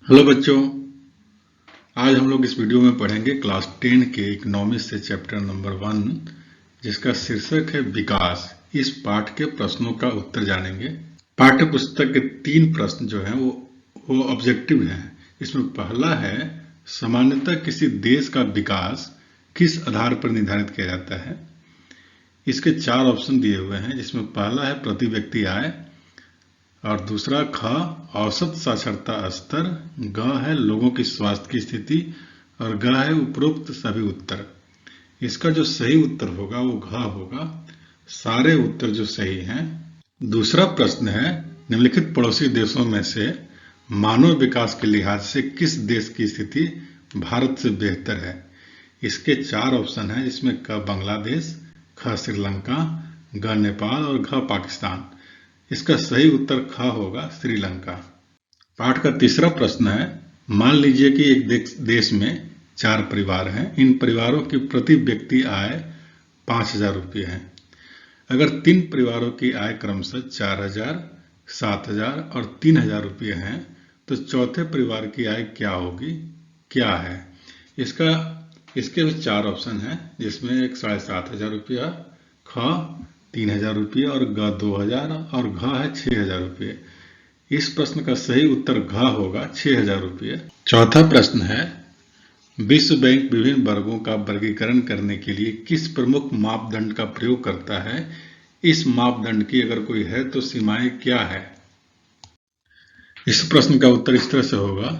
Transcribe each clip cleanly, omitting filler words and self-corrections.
Hello बच्चों, आज हम लोग इस वीडियो में पढ़ेंगे क्लास 10 के इकोनॉमिक्स से चैप्टर नंबर 1, जिसका शीर्षक है विकास। इस पाठ के प्रश्नों का उत्तर जानेंगे। पाठ्य पुस्तक के 3 प्रश्न जो हैं वो ऑब्जेक्टिव हैं। इसमें पहला है, सामान्यतः किसी देश का विकास किस आधार पर निर्धारित किया जाता है। इसके 4 ऑप्शन दिए हुए हैं, जिसमें पहला है प्रति व्यक्ति आय, और दूसरा ख औसत साक्षरता स्तर, ग है लोगों की स्वास्थ्य की स्थिति, और ग है उपरोक्त सभी उत्तर। इसका जो सही उत्तर होगा वो घ होगा। सारे उत्तर जो सही हैं। दूसरा प्रश्न है, निम्नलिखित पड़ोसी देशों में से मानव विकास के लिहाज से किस देश की स्थिति भारत से बेहतर है। इसके 4 ऑप्शन हैं, जिसमें क बांग्लादेश, ख श्रीलंका, ग नेपाल और घ पाकिस्तान। इसका सही उत्तर ख होगा, श्रीलंका। पाठ का तीसरा प्रश्न है, मान लीजिए कि एक देश में 4 परिवार हैं। इन परिवारों की प्रति व्यक्ति आय 5,000 रुपये है। अगर 3 परिवारों की आय क्रमशः 4,000, 7,000 और 3,000 रुपये हैं, तो चौथे परिवार की आय क्या होगी, क्या है। इसके 4 ऑप्शन हैं, जिसमें एक 7,500 रुपया, ख 3,000 रुपये और ग 2,000 और घ है 6,000 रुपये। इस प्रश्न का सही उत्तर घ होगा, 6,000 रुपये। चौथा प्रश्न है, विश्व बैंक विभिन्न वर्गों का वर्गीकरण करने के लिए किस प्रमुख मापदंड का प्रयोग करता है। इस मापदंड की अगर कोई है तो सीमाएं क्या है। इस प्रश्न का उत्तर इस तरह से होगा,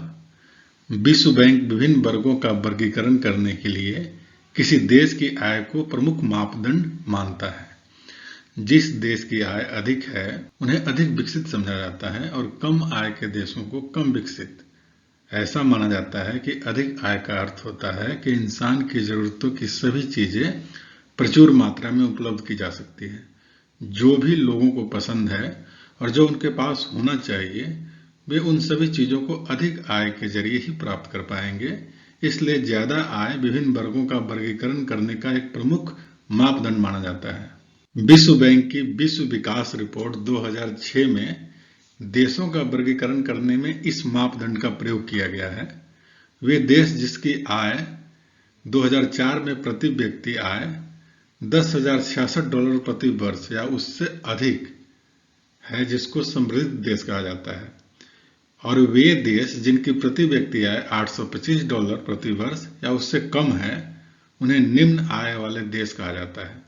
विश्व बैंक विभिन्न वर्गों का वर्गीकरण करने के लिए किसी देश की आय को प्रमुख मापदंड मानता है। जिस देश की आय अधिक है उन्हें अधिक विकसित समझा जाता है, और कम आय के देशों को कम विकसित। ऐसा माना जाता है कि अधिक आय का अर्थ होता है कि इंसान की जरूरतों की सभी चीजें प्रचुर मात्रा में उपलब्ध की जा सकती है। जो भी लोगों को पसंद है और जो उनके पास होना चाहिए, वे उन सभी चीजों को अधिक आय के जरिए ही प्राप्त कर पाएंगे। इसलिए ज्यादा आय विभिन्न वर्गों का वर्गीकरण करने का एक प्रमुख मापदंड माना जाता है। विश्व बैंक की विश्व विकास रिपोर्ट 2006 में देशों का वर्गीकरण करने में इस मापदंड का प्रयोग किया गया है। वे देश जिसकी आय 2004 में प्रति व्यक्ति आय $10,066 प्रति वर्ष या उससे अधिक है, जिसको समृद्ध देश कहा जाता है। और वे देश जिनकी प्रति व्यक्ति आय $825 प्रति वर्ष या उससे कम है, उन्हें निम्न आय वाले देश कहा जाता है।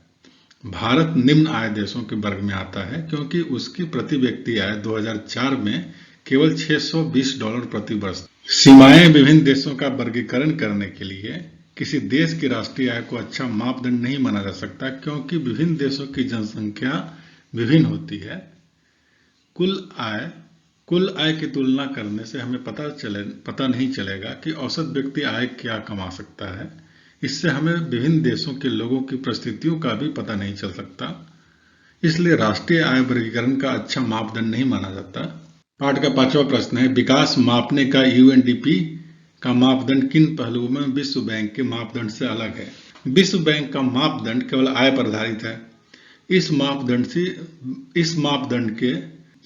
भारत निम्न आय देशों के वर्ग में आता है, क्योंकि उसकी प्रति व्यक्ति आय 2004 में केवल $620 प्रति वर्ष। सीमाएं विभिन्न देशों का वर्गीकरण करने के लिए किसी देश की राष्ट्रीय आय को अच्छा मापदंड नहीं माना जा सकता, क्योंकि विभिन्न देशों की जनसंख्या विभिन्न होती है। कुल आय की तुलना करने से हमें पता नहीं चलेगा कि औसत व्यक्ति आय क्या कमा सकता है। इससे हमें विभिन्न देशों के लोगों की परिस्थितियों का भी पता नहीं चल सकता। इसलिए राष्ट्रीय आय वर्गीकरण का अच्छा मापदंड नहीं माना जाता। पाठ का 5वां प्रश्न है, विकास मापने का यूएनडीपी का मापदंड किन पहलुओं में विश्व बैंक के मापदंड से अलग है। विश्व बैंक का मापदंड केवल आय पर आधारित है। इस मापदंड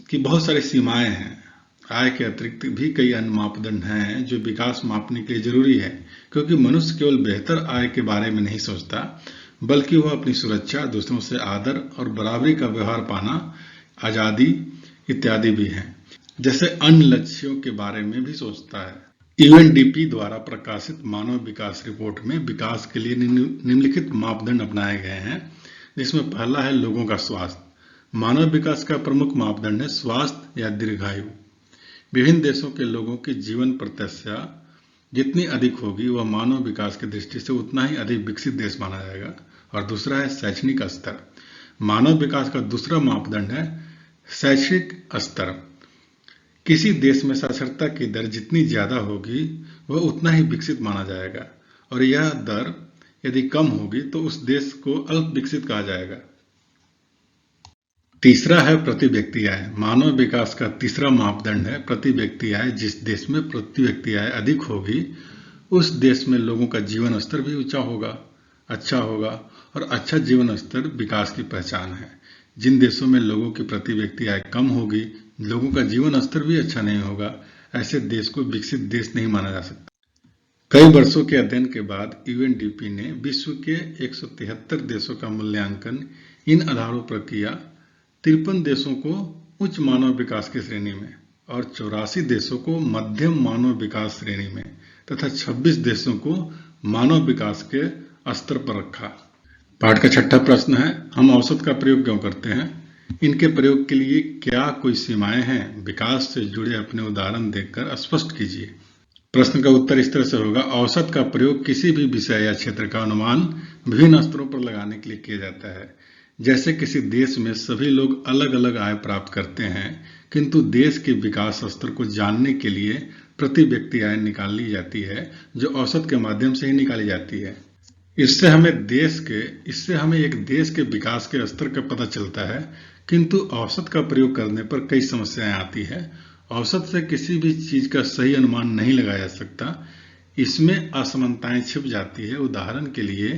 की बहुत सारी सीमाएं हैं। आय के अतिरिक्त भी कई अन्य मापदंड हैं जो विकास मापने के लिए जरूरी है, क्योंकि मनुष्य केवल बेहतर आय के बारे में नहीं सोचता, बल्कि वह अपनी सुरक्षा, दूसरों से आदर और बराबरी का व्यवहार पाना, आजादी इत्यादि भी हैं, जैसे अन्य लक्ष्यों के बारे में भी सोचता है। यूएनडीपी द्वारा प्रकाशित मानव विकास रिपोर्ट में विकास के लिए निम्नलिखित मापदंड अपनाए गए हैं, जिसमें पहला है लोगों का स्वास्थ्य। मानव विकास का प्रमुख मापदंड है स्वास्थ्य या दीर्घायु। विभिन्न देशों के लोगों की जीवन प्रत्याशा जितनी अधिक होगी, वह मानव विकास की दृष्टि से उतना ही अधिक विकसित देश माना जाएगा। और दूसरा है शैक्षणिक स्तर। मानव विकास का दूसरा मापदंड है शैक्षिक स्तर। किसी देश में साक्षरता की दर जितनी ज्यादा होगी, वह उतना ही विकसित माना जाएगा, और यह दर यदि कम होगी तो उस देश को अल्प विकसित कहा जाएगा। तीसरा है प्रति व्यक्ति आय। मानव विकास का तीसरा मापदंड है प्रति व्यक्ति आय। जिस देश में प्रति व्यक्ति आय अधिक होगी, उस देश में लोगों का जीवन स्तर भी अच्छा होगा, और अच्छा जीवन स्तर विकास की पहचान है। जिन देशों में लोगों की प्रति व्यक्ति आय कम होगी, लोगों का जीवन स्तर भी अच्छा नहीं होगा, ऐसे देश को विकसित देश नहीं माना जा सकता। कई वर्षों के अध्ययन के बाद यूएनडीपी ने विश्व के 173 देशों का मूल्यांकन इन आधारों पर किया। 53 देशों को उच्च मानव विकास की श्रेणी में और 84 देशों को मध्यम मानव विकास श्रेणी में तथा 26 देशों को मानव विकास के स्तर पर रखा। पाठ का छठा प्रश्न है, हम औसत का प्रयोग क्यों करते हैं? इनके प्रयोग के लिए क्या कोई सीमाएं हैं? विकास से जुड़े अपने उदाहरण देकर स्पष्ट कीजिए। प्रश्न का उत्तर इस तरह से होगा, औसत का प्रयोग किसी भी विषय या क्षेत्र का अनुमान विभिन्न स्तरों पर लगाने के लिए किया जाता है। जैसे किसी देश में सभी लोग अलग अलग आय प्राप्त करते हैं, किंतु देश के विकास स्तर को जानने के लिए प्रति व्यक्ति आय निकाल ली जाती है, जो औसत के माध्यम से ही निकाली जाती है। इससे हमें एक देश के विकास के स्तर का पता चलता है, किंतु औसत का प्रयोग करने पर कई समस्याएं आती है। औसत से किसी भी चीज का सही अनुमान नहीं लगाया जा सकता। इसमें असमानताएं छिप जाती है। उदाहरण के लिए,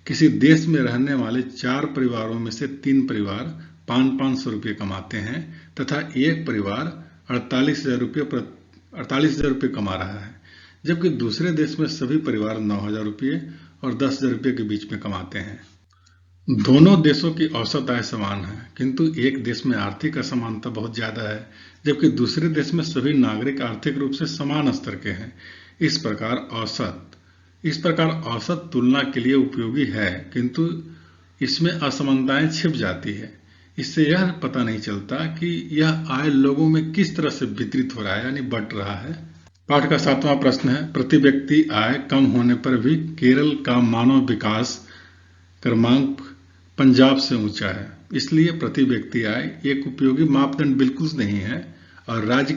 किसी देश में रहने वाले 4 परिवारों में से 3 परिवार 500 रुपये कमाते हैं तथा एक परिवार 48,000 रुपये कमा रहा है, जबकि दूसरे देश में सभी परिवार 9,000 रुपये और 10,000 रुपये के बीच में कमाते हैं। दोनों देशों की औसत आय समान है, किंतु एक देश में आर्थिक असमानता बहुत ज्यादा है, जबकि दूसरे देश में सभी नागरिक आर्थिक रूप से समान स्तर के हैं। इस प्रकार औसत तुलना के लिए उपयोगी है, किंतु इसमें असमानताएं छिप जाती है। इससे यह पता नहीं चलता कि यह आय लोगों में किस तरह से वितरित हो रहा है, यानी बंट रहा है। पाठ का 7वां प्रश्न है, प्रति व्यक्ति आय कम होने पर भी केरल का मानव विकास क्रमांक पंजाब से ऊंचा है। इसलिए प्रति व्यक्ति आय एक उपयोगी मापदंड बिल्कुल नहीं है और राज्य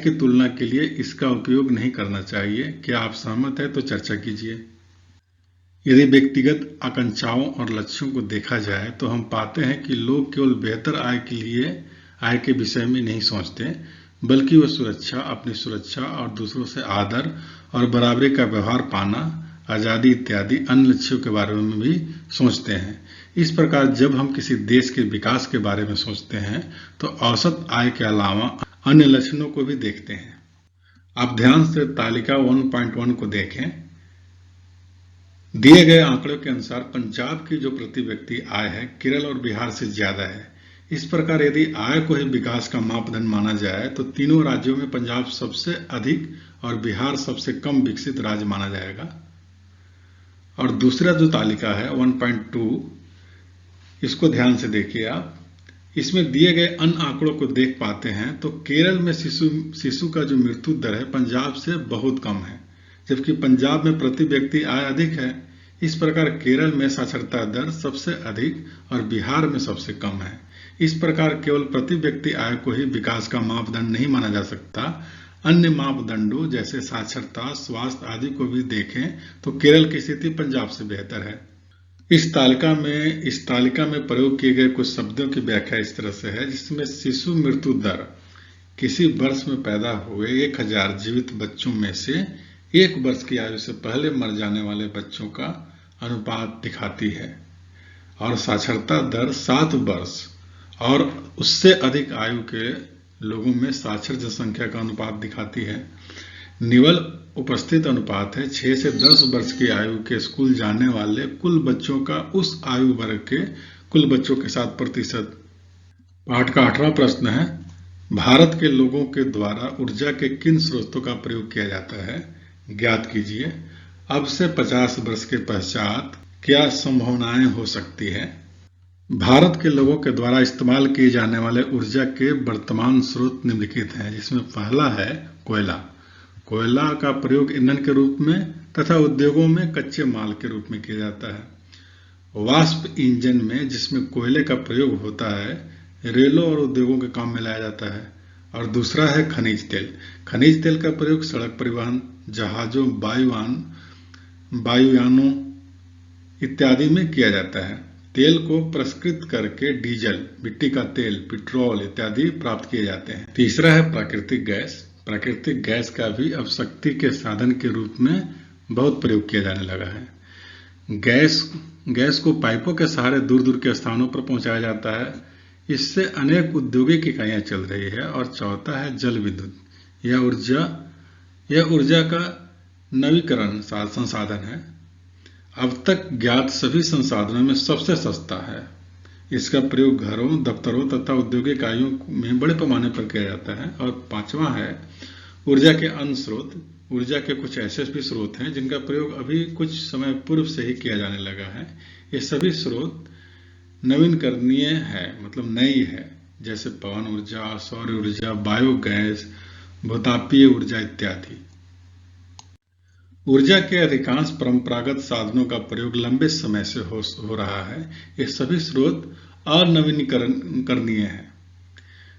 की तुलना के लिए इसका उपयोग नहीं करना चाहिए। क्या आप सहमत हैं? तो चर्चा कीजिए। यदि व्यक्तिगत आकांक्षाओं और लक्ष्यों को देखा जाए तो हम पाते हैं कि लोग केवल बेहतर आय के विषय में नहीं सोचते, बल्कि वो अपनी सुरक्षा और दूसरों से आदर और बराबरी का व्यवहार पाना, आजादी इत्यादि अन्य लक्ष्यों के बारे में भी सोचते हैं। इस प्रकार जब हम किसी देश के विकास के बारे में सोचते हैं तो औसत आय के अलावा अन्य लक्षणों को भी देखते हैं। आप ध्यान से तालिका 1.1 को देखें। दिए गए आंकड़ों के अनुसार पंजाब की जो प्रति व्यक्ति आय है केरल और बिहार से ज्यादा है। इस प्रकार यदि आय को ही विकास का मापदंड माना जाए तो तीनों राज्यों में पंजाब सबसे अधिक और बिहार सबसे कम विकसित राज्य माना जाएगा। और दूसरा जो तालिका है 1.2, इसको ध्यान से देखिए आप। इसमें दिए गए अन्य आंकड़ों को देख पाते हैं तो केरल में शिशु का जो मृत्यु दर है पंजाब से बहुत कम है, जबकि पंजाब में प्रति व्यक्ति आय अधिक है। इस प्रकार केरल में साक्षरता दर सबसे अधिक और बिहार में सबसे कम है। इस प्रकार केवल प्रति व्यक्ति आय को ही विकास का मापदंड नहीं माना जा सकता। अन्य मापदंडों जैसे साक्षरता, स्वास्थ्य आदि को भी देखें तो केरल की स्थिति पंजाब से बेहतर है। इस तालिका में प्रयोग किए गए कुछ शब्दों की व्याख्या इस तरह से है, जिसमें शिशु मृत्यु दर किसी वर्ष में पैदा हुए 1000 जीवित बच्चों में से 1 वर्ष की आयु से पहले मर जाने वाले बच्चों का अनुपात दिखाती है, और साक्षरता दर 7 वर्ष और उससे अधिक आयु के लोगों में साक्षर जनसंख्या का अनुपात दिखाती है। निवल उपस्थित अनुपात है 6 से 10 वर्ष की आयु के स्कूल जाने वाले कुल बच्चों का उस आयु वर्ग के कुल बच्चों के साथ प्रतिशत। पाठ का 8वां प्रश्न है, भारत के लोगों के द्वारा ऊर्जा के किन स्रोतों का प्रयोग किया जाता है, ज्ञात कीजिए। अब से 50 वर्ष के पश्चात क्या संभावनाएं हो सकती है? भारत के लोगों के द्वारा इस्तेमाल किए जाने वाले ऊर्जा के वर्तमान स्रोत निम्नलिखित हैं, जिसमें पहला है कोयला। कोयला का प्रयोग ईंधन के रूप में तथा उद्योगों में कच्चे माल के रूप में किया जाता है। वाष्प इंजन में जिसमें कोयले का प्रयोग होता है, रेलों और उद्योगों के काम में लाया जाता है। और दूसरा है खनिज तेल। खनिज तेल का प्रयोग सड़क परिवहन, जहाजों, वायुयानों इत्यादि में किया जाता है। तेल को प्रसंस्कृत करके डीजल, मिट्टी का तेल, पेट्रोल इत्यादि प्राप्त किए जाते हैं। तीसरा है प्राकृतिक गैस। प्राकृतिक गैस का भी अब शक्ति के साधन के रूप में बहुत प्रयोग किया जाने लगा है। गैस को पाइपों के सहारे दूर दूर के स्थानों पर पहुंचाया जाता है। इससे अनेक औद्योगिक इकाइयां चल रही है। और चौथा है जल विद्युत। यह ऊर्जा का नवीकरण संसाधन है। अब तक ज्ञात सभी संसाधनों में सबसे सस्ता है। इसका प्रयोग घरों, दफ्तरों तथा औद्योगिक इकाइयों में बड़े पैमाने पर किया जाता है। और पांचवा है ऊर्जा के अन्य स्रोत। ऊर्जा के कुछ ऐसे भी स्रोत हैं जिनका प्रयोग अभी कुछ समय पूर्व से ही किया जाने लगा है। ये सभी स्रोत नवीनकरणीय है, मतलब नई है, जैसे पवन ऊर्जा, सौर ऊर्जा, बायोगैस, भूतापीय ऊर्जा इत्यादि। ऊर्जा के अधिकांश परंपरागत साधनों का प्रयोग लंबे समय से हो रहा है। ये सभी स्रोत अनवीनीकरणीय हैं,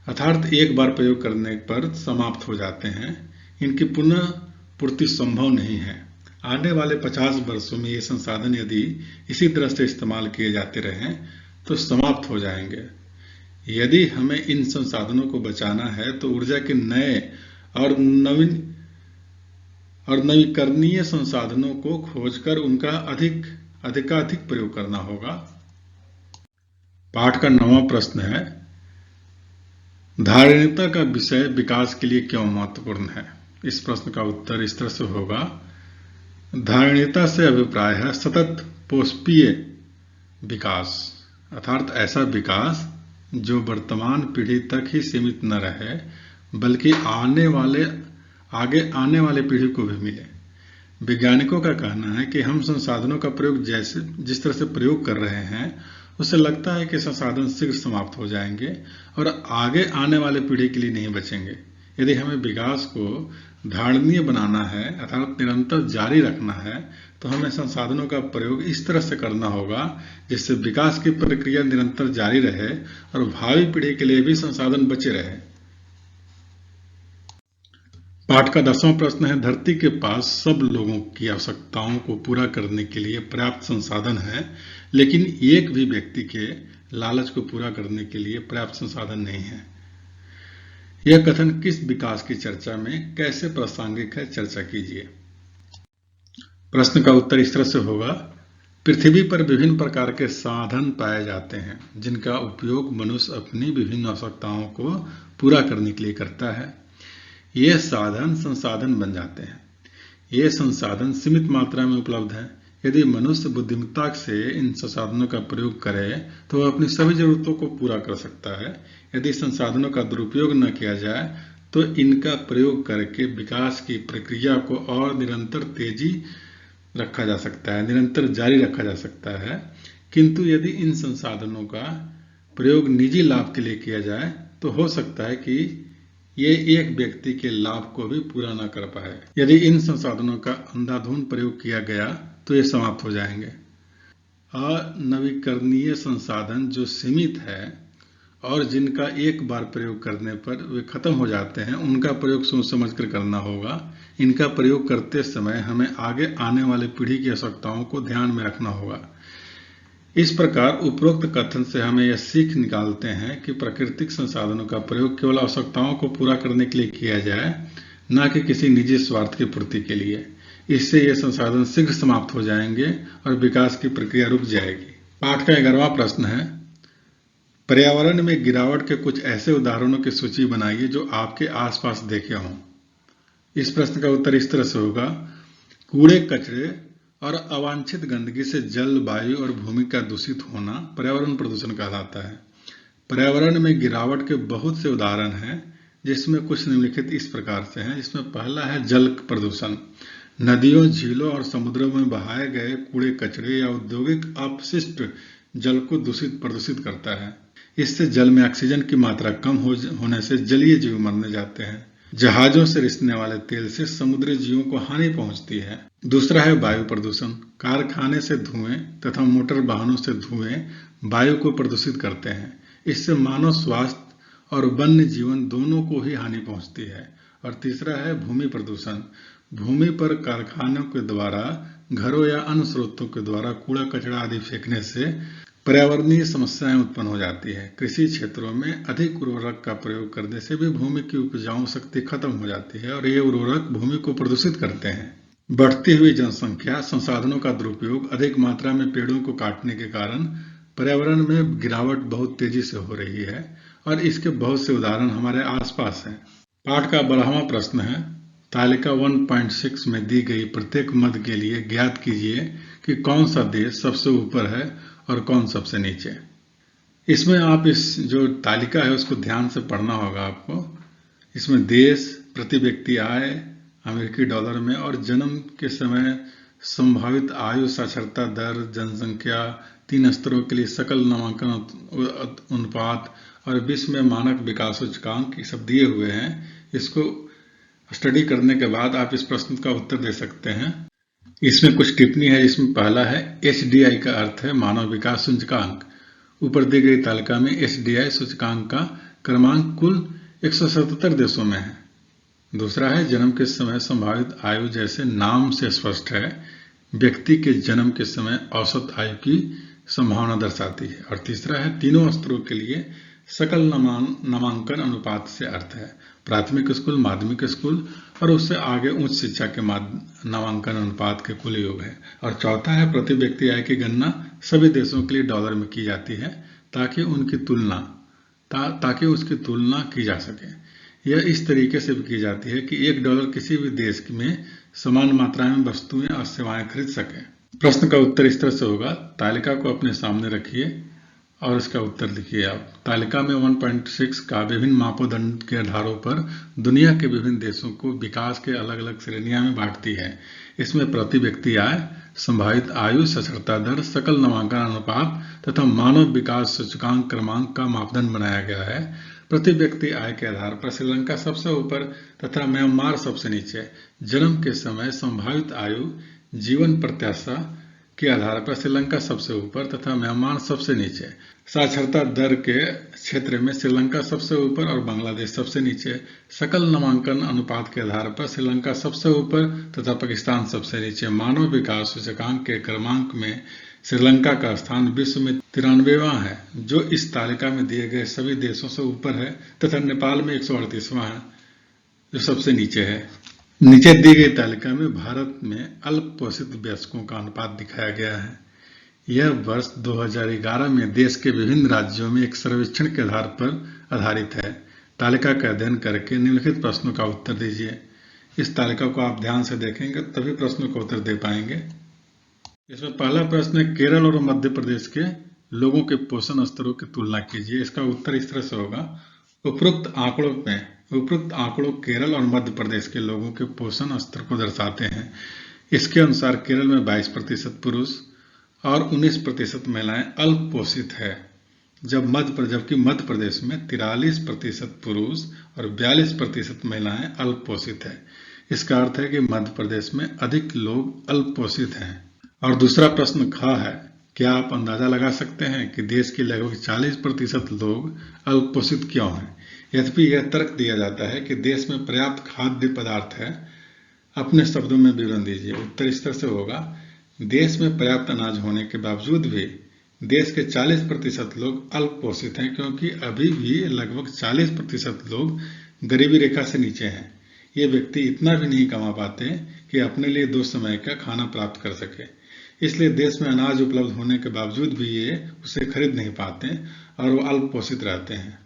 अर्थात एक बार प्रयोग करने पर समाप्त हो जाते हैं। इनकी पुनः पूर्ति संभव नहीं है। आने वाले 50 वर्षों में ये संसाधन यदि इसी तरह से इस्तेमाल किए जाते रहें तो समाप्त हो जाएंगे। यदि हमें इन संसाधनों को बचाना है तो ऊर्जा के नए और नवीकरणीय संसाधनों को खोजकर उनका अधिकाधिक प्रयोग करना होगा। पाठ का 9वां प्रश्न है, धारणीयता का विषय विकास के लिए क्यों महत्वपूर्ण है? इस प्रश्न का उत्तर इस तरह से होगा। धारणीयता से अभिप्राय है सतत पोषपीय विकास, अर्थात ऐसा विकास जो वर्तमान पीढ़ी तक ही सीमित न रहे बल्कि आगे आने वाले पीढ़ी को भी मिले। वैज्ञानिकों का कहना है कि हम संसाधनों का प्रयोग जिस तरह से प्रयोग कर रहे हैं उससे लगता है कि संसाधन शीघ्र समाप्त हो जाएंगे और आगे आने वाले पीढ़ी के लिए नहीं बचेंगे। यदि हमें विकास को धारणीय बनाना है, अर्थात निरंतर जारी रखना है, तो हमें संसाधनों का प्रयोग इस तरह से करना होगा जिससे विकास की प्रक्रिया निरंतर जारी रहे और भावी पीढ़ी के लिए भी संसाधन बचे रहे। पाठ का 10वां प्रश्न है, धरती के पास सब लोगों की आवश्यकताओं को पूरा करने के लिए पर्याप्त संसाधन है, लेकिन एक भी व्यक्ति के लालच को पूरा करने के लिए पर्याप्त संसाधन नहीं है। यह कथन किस विकास की चर्चा में कैसे प्रासंगिक है, चर्चा कीजिए। प्रश्न का उत्तर इस तरह से होगा, पृथ्वी पर विभिन्न प्रकार के साधन पाए जाते हैं जिनका उपयोग मनुष्य अपनी विभिन्न आवश्यकताओं को पूरा करने के लिए करता है। ये साधन संसाधन बन जाते हैं। ये संसाधन सीमित मात्रा में उपलब्ध है। यदि मनुष्य बुद्धिमत्ता से इन संसाधनों का प्रयोग करे तो वह अपनी सभी जरूरतों को पूरा कर सकता है। यदि संसाधनों का दुरुपयोग न किया जाए तो इनका प्रयोग करके विकास की प्रक्रिया को और निरंतर जारी रखा जा सकता है। किंतु यदि इन संसाधनों का प्रयोग निजी लाभ के लिए किया जाए तो हो सकता है कि ये एक व्यक्ति के लाभ को भी पूरा न कर पाए। यदि इन संसाधनों का अंधाधुंध प्रयोग किया गया तो ये समाप्त हो जाएंगे। अनवीकरणीय संसाधन जो सीमित है और जिनका एक बार प्रयोग करने पर वे खत्म हो जाते हैं, उनका प्रयोग सोच समझ कर करना होगा। इनका प्रयोग करते समय हमें आगे आने वाले पीढ़ी की आवश्यकताओं को ध्यान में रखना होगा। इस प्रकार उपरोक्त कथन से हमें यह सीख निकालते हैं कि प्राकृतिक संसाधनों का प्रयोग केवल आवश्यकताओं को पूरा करने के लिए किया जाए, न कि किसी निजी स्वार्थ की पूर्ति के लिए। इससे ये संसाधन शीघ्र समाप्त हो जाएंगे और विकास की प्रक्रिया रुक जाएगी। पाठ का 11वां प्रश्न है, पर्यावरण में गिरावट के कुछ ऐसे उदाहरणों की सूची बनाइए जो आपके आसपास देखे हों। इस प्रश्न का उत्तर इस तरह से होगा, कूड़े कचरे और अवांछित गंदगी से जल, वायु और भूमि का दूषित होना पर्यावरण प्रदूषण कहलाता है। पर्यावरण में गिरावट के बहुत से उदाहरण हैं, जिसमें कुछ निम्नलिखित इस प्रकार से हैं। जिसमें पहला है जल प्रदूषण। नदियों, झीलों और समुद्रों में बहाए गए कूड़े कचरे या औद्योगिक अपशिष्ट जल को प्रदूषित करता है। इससे जल में ऑक्सीजन की मात्रा कम होने से जलीय जीव मरने जाते हैं। जहाजों से रिसने वाले तेल से समुद्री जीवों को हानि पहुंचती है। दूसरा है वायु प्रदूषण। कारखाने से धुएं तथा मोटर वाहनों से धुएं वायु को प्रदूषित करते हैं। इससे मानव स्वास्थ्य और वन्य जीवन दोनों को ही हानि पहुंचती है। और तीसरा है भूमि प्रदूषण। भूमि पर कारखानों के द्वारा, घरों या अन्य स्रोतों के द्वारा कूड़ा कचरा आदि फेंकने से पर्यावरणीय समस्याएं उत्पन्न हो जाती है। कृषि क्षेत्रों में अधिक उर्वरक का प्रयोग करने से भी भूमि की उपजाऊ शक्ति खत्म हो जाती है और ये उर्वरक भूमि को प्रदूषित करते हैं। बढ़ती हुई जनसंख्या, संसाधनों का दुरुपयोग, अधिक मात्रा में पेड़ों को काटने के कारण पर्यावरण में गिरावट बहुत तेजी से हो रही है और इसके बहुत से उदाहरण हमारे आसपास हैं। पाठ का 12वां प्रश्न है, तालिका 1.6 में दी गई प्रत्येक मद के लिए ज्ञात कीजिए कि कौन सा देश सबसे ऊपर है और कौन सबसे नीचे। इसमें आप इस जो तालिका है उसको ध्यान से पढ़ना होगा आपको। इसमें देश, प्रति व्यक्ति आय अमेरिकी डॉलर में और जन्म के समय संभावित आयु, साक्षरता दर, जनसंख्या, 3 स्तरों के लिए सकल नामांकन अनुपात और विश्व में मानक विकास सूचकांक ये सब दिए हुए हैं। इसको स्टडी करने के बाद आप इस प्रश्न का उत्तर दे सकते हैं। इसमें कुछ टिप्पणी है। इसमें पहला है HDI का अर्थ है मानव विकास सूचकांक। ऊपर दी गई तालिका में HDI सूचकांक का क्रमांक कुल 177 देशों में है। दूसरा है जन्म के समय संभावित आयु, जैसे नाम से स्पष्ट है व्यक्ति के जन्म के समय औसत आयु की संभावना दर्शाती है। और तीसरा है तीनों स्तरों के लिए सकल नामांकन अनुपात से अर्थ है प्राथमिक स्कूल, माध्यमिक स्कूल और उससे आगे उच्च शिक्षा के नामांकन अनुपात के कुल योग है। और चौथा है प्रति व्यक्ति आय की गणना सभी देशों के लिए डॉलर में की जाती है ताकि उसकी तुलना की जा सके। यह इस तरीके से भी की जाती है कि $1 किसी भी देश में समान मात्रा में वस्तुएं और सेवाएं खरीद सके। प्रश्न का उत्तर इस तरह से होगा, तालिका को अपने सामने रखिए और इसका उत्तर लिखिए आप। तालिका में 1.6 का विभिन्न मापदंड के आधारों पर दुनिया के विभिन्न देशों को विकास के अलग अलग श्रेणियों में बांटती है। इसमें प्रति व्यक्ति आय, संभावित आयु, साक्षरता दर, सकल नामांकन अनुपात तथा मानव विकास सूचकांक क्रमांक का मापदंड बनाया गया है। प्रति व्यक्ति आय के आधार पर श्रीलंका सबसे ऊपर तथा म्यांमार सबसे नीचे। जन्म के समय संभावित आयु, जीवन प्रत्याशा के आधार पर श्रीलंका सबसे ऊपर तथा म्यांमार सबसे नीचे। साक्षरता दर के क्षेत्र में श्रीलंका सबसे ऊपर और बांग्लादेश सबसे नीचे। सकल नामांकन अनुपात के आधार पर श्रीलंका सबसे ऊपर तथा पाकिस्तान सबसे नीचे। मानव विकास सूचकांक के क्रमांक में श्रीलंका का स्थान विश्व में 93वां है, जो इस तालिका में दिए गए सभी देशों से ऊपर है, तथा नेपाल में 138वां है, जो सबसे नीचे है। नीचे दी गई तालिका में भारत में अल्प पोषित वयस्कों का अनुपात दिखाया गया है। यह वर्ष 2011 में देश के विभिन्न राज्यों में एक सर्वेक्षण के आधार पर आधारित है। तालिका का अध्ययन करके निम्नलिखित प्रश्नों का उत्तर दीजिए। इस तालिका को आप ध्यान से देखेंगे तभी प्रश्नों का उत्तर दे पाएंगे। इसमें पहला प्रश्न है, केरल और मध्य प्रदेश के लोगों के पोषण स्तरों की तुलना कीजिए। इसका उत्तर इस तरह से होगा, उपरोक्त आंकड़ों केरल और मध्य प्रदेश के लोगों के पोषण स्तर को दर्शाते हैं। इसके अनुसार केरल में 22% पुरुष और 19% महिलाएं अल्प पोषित है, जबकि मध्य प्रदेश में 43% पुरुष और 42% महिलाएं अल्प पोषित है। इसका अर्थ है कि मध्य प्रदेश में अधिक लोग अल्प पोषित हैं। और दूसरा प्रश्न ख है, क्या आप अंदाजा लगा सकते हैं कि देश के लगभग 40% लोग अल्प पोषित क्यों हैं? यद्यपि यह तर्क दिया जाता है कि देश में पर्याप्त खाद्य पदार्थ है। अपने शब्दों में विवरण दीजिए। उत्तर इस तरह से होगा, देश में पर्याप्त अनाज होने के बावजूद भी देश के 40% लोग अल्प पोषित हैं, क्योंकि अभी भी लगभग 40% लोग गरीबी रेखा से नीचे हैं। ये व्यक्ति इतना भी नहीं कमा पाते कि अपने लिए 2 समय का खाना प्राप्त कर सके। इसलिए देश में अनाज उपलब्ध होने के बावजूद भी ये उसे खरीद नहीं पाते और वो अल्प पोषित रहते हैं।